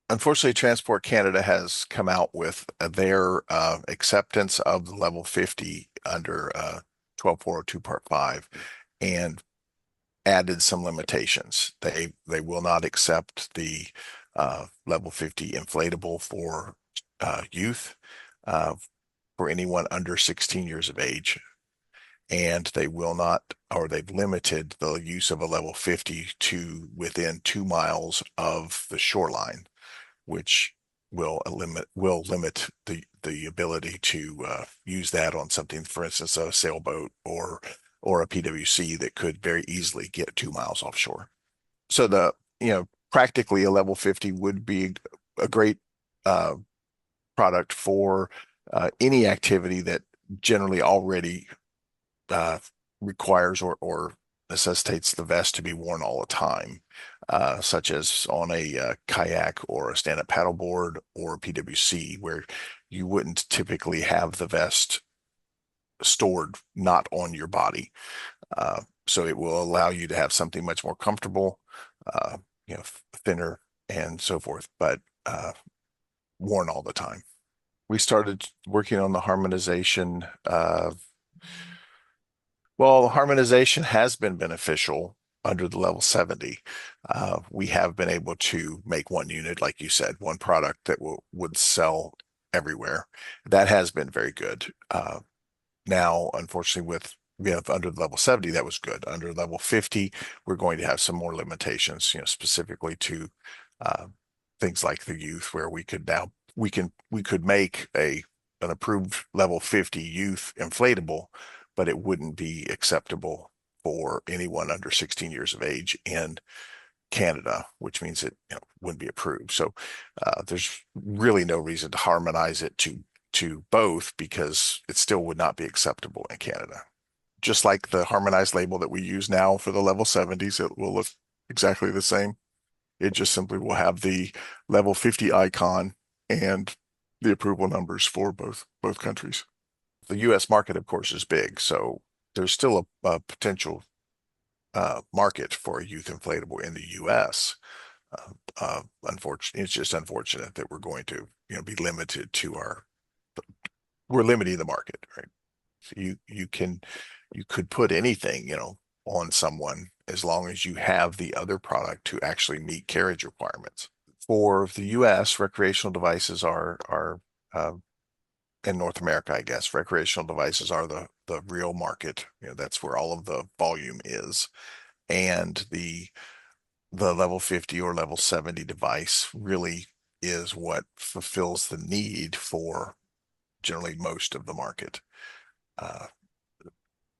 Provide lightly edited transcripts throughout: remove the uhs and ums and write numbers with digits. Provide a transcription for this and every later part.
Unfortunately, Transport Canada has come out with their acceptance of the level 50 under 12402 Part 5 and added some limitations. They will not accept the level 50 inflatable for youth, uh, for anyone under 16 years of age. And they will not, or they've limited the use of a level 50 to within 2 miles of the shoreline, which will limit the ability to use that on something, for instance, a sailboat or a PWC that could very easily get 2 miles offshore. So practically a level 50 would be a great uh, product for any activity that generally already uh, requires or necessitates the vest to be worn all the time, such as on a kayak or a stand-up paddleboard or a PWC, where you wouldn't typically have the vest stored not on your body. So it will allow you to have something much more comfortable, uh, thinner and so forth, but worn all the time. We started working on the harmonization. Well, harmonization has been beneficial under the level 70. We have been able to make one unit, like you said, one product that would sell everywhere. That has been very good. Now, unfortunately, we have under the level 70, that was good. Under level 50, we're going to have some more limitations, specifically to uh, things like the youth, where we could make an approved level 50 youth inflatable, but it wouldn't be acceptable for anyone under 16 years of age in Canada, which means it wouldn't be approved. So there's really no reason to harmonize it to both, because it still would not be acceptable in Canada. Just like the harmonized label that we use now for the level 70s, it will look exactly the same. It just simply will have the level 50 icon and the approval numbers for both countries. The US market, of course, is big, so there's still a potential market for a youth inflatable in the US. Unfortunately, it's just unfortunate that we're going to, be limited to we're limiting the market, right? So you could put anything, on someone as long as you have the other product to actually meet carriage requirements. For the US, recreational devices are in North America, I guess, recreational devices are the real market. That's where all of the volume is. And the level 50 or level 70 device really is what fulfills the need for generally most of the market. Uh,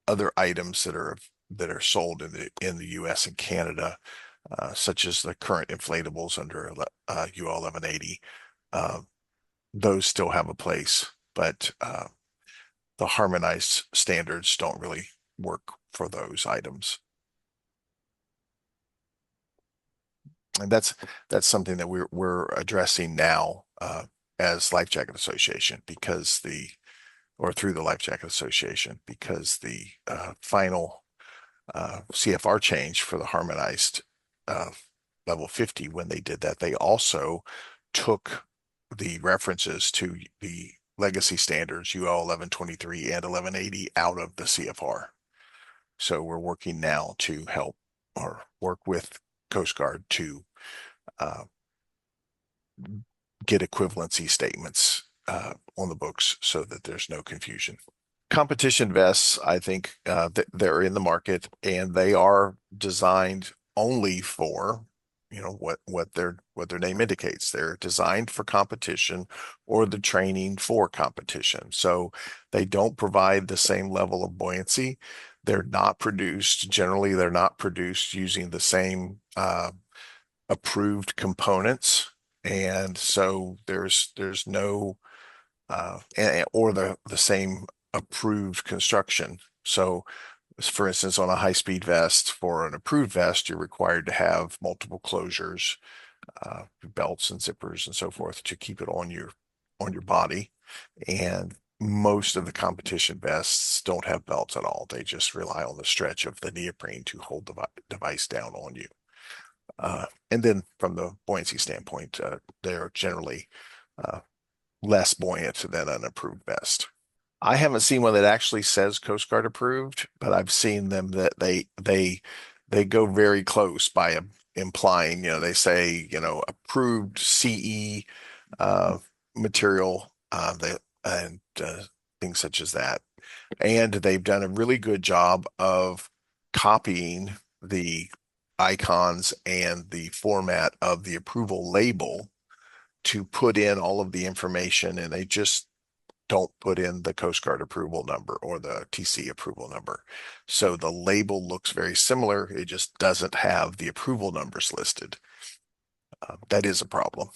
Other items that are sold in the U.S. and Canada, such as the current inflatables under UL 1180, uh, those still have a place, but the harmonized standards don't really work for those items. And that's something that we're addressing now as Life Jacket Association, because the or through the Life Jacket Association, because the final CFR change for the harmonized uh, level 50, when they did that, they also took the references to the legacy standards UL 1123 and 1180 out of the CFR. So we're working now to help or work with Coast Guard to uh, get equivalency statements on the books so that there's no confusion. Competition vests, I think they're in the market, and they are designed only for, what their name indicates. They're designed for competition or the training for competition. So they don't provide the same level of buoyancy. Generally, they're not produced using the same approved components. And so there's no or the same approved construction. So, for instance, on a high-speed vest, for an approved vest, you're required to have multiple closures, belts and zippers and so forth, to keep it on your body. And most of the competition vests don't have belts at all. They just rely on the stretch of the neoprene to hold the device down on you. And then from the buoyancy standpoint, they're generally uh, less buoyant than an approved vest. I haven't seen one that actually says Coast Guard approved, but I've seen them that they go very close by implying, they say, approved CE material, that and things such as that. And they've done a really good job of copying the icons and the format of the approval label to put in all of the information, and they just don't put in the Coast Guard approval number or the TC approval number. So the label looks very similar. It just doesn't have the approval numbers listed. That is a problem.